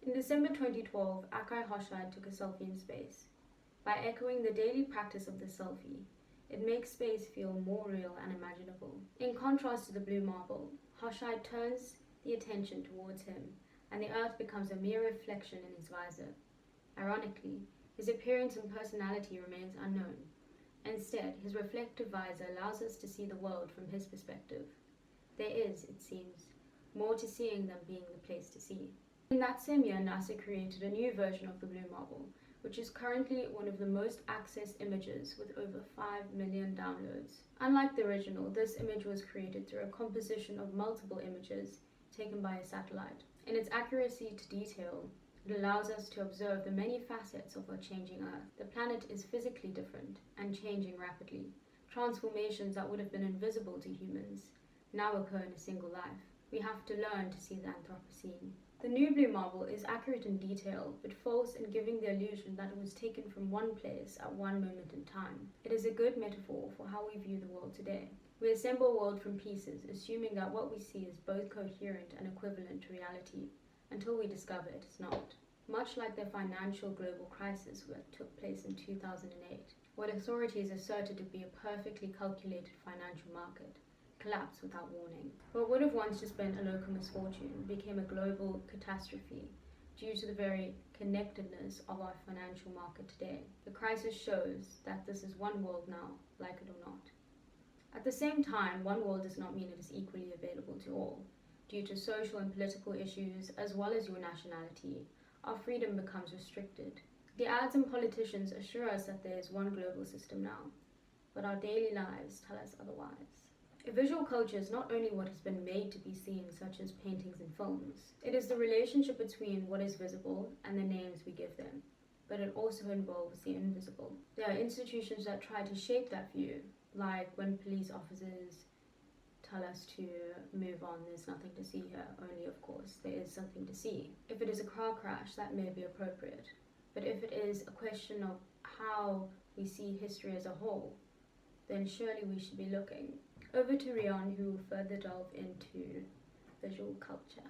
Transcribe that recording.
In December 2012, Akai Hoshai took a selfie in space. By echoing the daily practice of the selfie, it makes space feel more real and imaginable. In contrast to the blue marble, Hoshai turns the attention towards him, and the Earth becomes a mere reflection in his visor. Ironically, his appearance and personality remains unknown. Instead, his reflective visor allows us to see the world from his perspective. There is, it seems, more to seeing than being the place to see. In that same year, NASA created a new version of the blue marble, which is currently one of the most accessed images with over 5 million downloads. Unlike the original, this image was created through a composition of multiple images taken by a satellite. In its accuracy to detail, it allows us to observe the many facets of our changing Earth. The planet is physically different and changing rapidly. Transformations that would have been invisible to humans now occur in a single life. We have to learn to see the Anthropocene. The new blue marble is accurate in detail, but false in giving the illusion that it was taken from one place at one moment in time. It is a good metaphor for how we view the world today. We assemble a world from pieces, assuming that what we see is both coherent and equivalent to reality, until we discover it is not. Much like the financial global crisis that took place in 2008, what authorities asserted to be a perfectly calculated financial market collapsed without warning. What would have once just been a local misfortune became a global catastrophe due to the very connectedness of our financial market today. The crisis shows that this is one world now, like it or not. At the same time, one world does not mean it is equally available to all. Due to social and political issues, as well as your nationality, our freedom becomes restricted. The ads and politicians assure us that there is one global system now, but our daily lives tell us otherwise. A visual culture is not only what has been made to be seen, such as paintings and films. It is the relationship between what is visible and the names we give them, but it also involves the invisible. There are institutions that try to shape that view, like when police officers tell us to move on, there's nothing to see here, only of course there is something to see. If it is a car crash, that may be appropriate, but if it is a question of how we see history as a whole, then surely we should be looking. Over to Rian, who will further delve into visual culture.